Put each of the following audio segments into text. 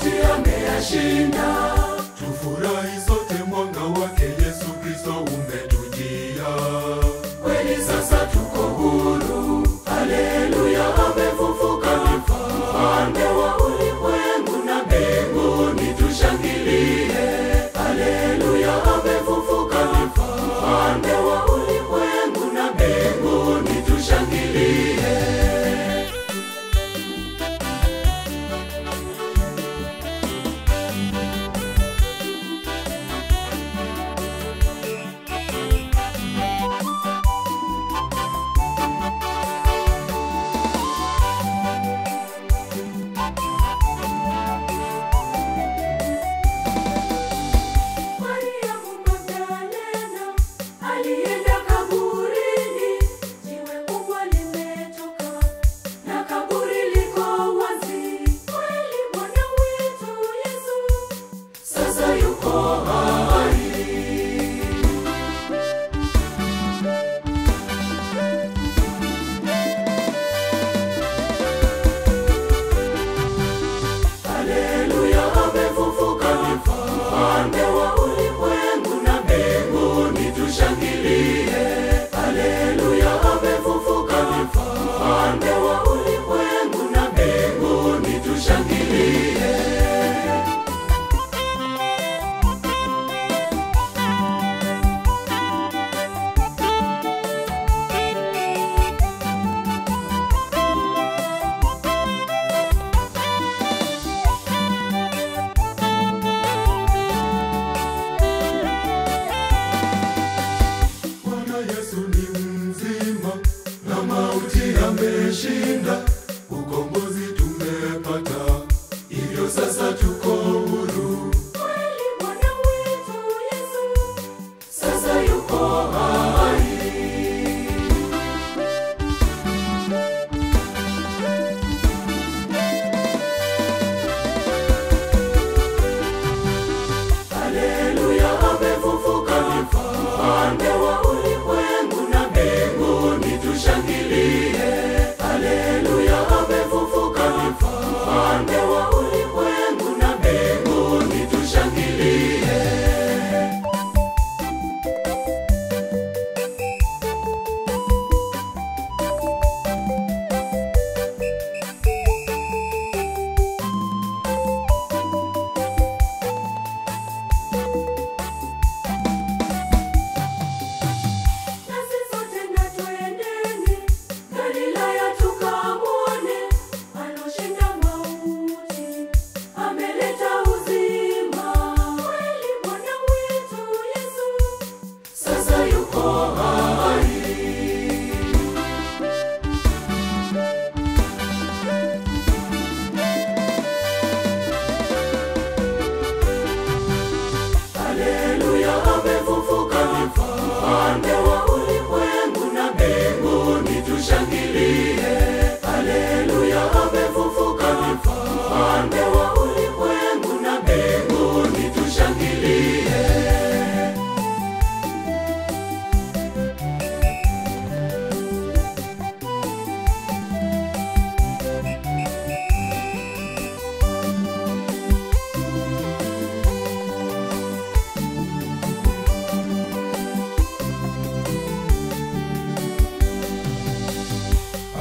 mauti ameyashinda. Tufurahi sote, mwanga wake Yesu Kristo umetujia. Kweli sasa tuko huru, haleluya, amefufuka ni mfalme wa ulimwengu na mbinguni tushangilie. Haleluya, amefufuka ni mfalme wa ulimwengu na mbinguni tushangilie. Alienda kaburini, jiwe kubwa limetoka na kaburi liko wazi. Kweli Bwana wetu Yesu sasa yuko hai. Haleluya, amefufuka ni mfalme wa ulimwengu na mbinguni tushangilie. Haleluya, amefufuka ni mfalme wa ulimwengu na mbinguni tushangilie. Ameshinda, ukombozi tumepata, hivyo sasa tuko huru. Kweli Bwana wetu Yesu sasa yuko hai. Haleluya, amefufuka ni mfalme wa ulimwengu na mbinguni tushangilie. Haleluya, amefufuka ni mfalme wa ulimwengu na mbinguni tushangilie. Nasi sote na twendeni Galilaya tukamwone, aloshinda mauti, ameleta uzima. Kweli Bwana wetu Yesu sasa yuko hai. Haleluya, amefufuka ni mfalme wa ulimwengu na mbinguni tushangilie. Haleluya, amefufuka ni mfalme wa ulimwengu na mbinguni tushangilie.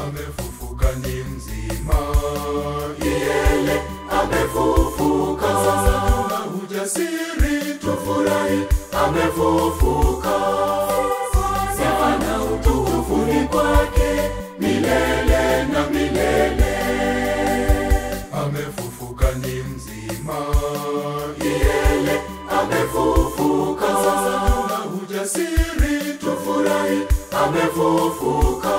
Amefufuka ni mzima, Yele amefufuka, sasa tuna ujasiri, tufurahi, amefufuka. Sifa na utukufu ni kwake milele na milele. amefufuka ni mzima, Yele amefufuka, sasa tuna ujasiri, tufurahi, amefufuka.